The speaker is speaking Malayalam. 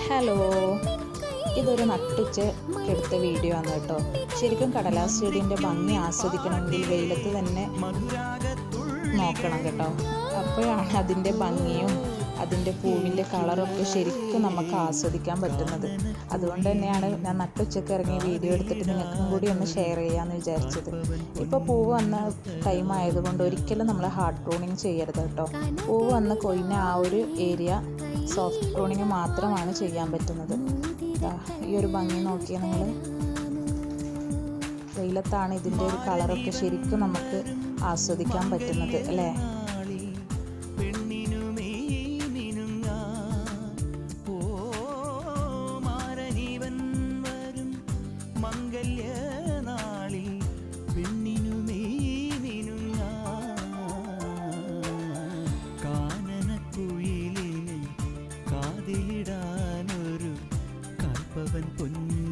ഹലോ, ഇതൊരു നട്ടുച്ച എടുത്ത വീഡിയോ ആണ് കേട്ടോ. ശരിക്കും കടലാസ് ചെടീൻ്റെ ഭംഗി ആസ്വദിക്കണമെങ്കിൽ വെയിലത്ത് തന്നെ നോക്കണം കേട്ടോ. അപ്പോഴാണ് അതിൻ്റെ ഭംഗിയും അതിൻ്റെ പൂവിൻ്റെ കളറൊക്കെ ശരിക്കും നമുക്ക് ആസ്വദിക്കാൻ പറ്റുന്നത്. അതുകൊണ്ട് തന്നെയാണ് ഞാൻ നട്ടുച്ചയ്ക്ക് ഇറങ്ങി വീഡിയോ എടുത്തിട്ട് നിങ്ങൾക്കും കൂടി ഒന്ന് ഷെയർ ചെയ്യാമെന്ന് വിചാരിച്ചത്. ഇപ്പോൾ പൂവ് വന്ന ടൈം ആയതുകൊണ്ട് ഒരിക്കലും നമ്മൾ ഹാർഡ് പ്രൂണിങ് ചെയ്യരുത് കേട്ടോ. പൂവ് വന്ന് കൊഴിഞ്ഞ ആ ഒരു ഏരിയ സോഫ്റ്റ് പ്രൂണിങ് മാത്രമാണ് ചെയ്യാൻ പറ്റുന്നത്. ഈ ഒരു ഭംഗി നോക്കിയാൽ നിങ്ങൾ, വെയിലത്താണ് ഇതിൻ്റെ ഒരു കളറൊക്കെ ശരിക്കും നമുക്ക് ആസ്വദിക്കാൻ പറ്റുന്നത് അല്ലേ. കാതിലിടാനൊരു കാൽപ്പവൻ പൊന്നു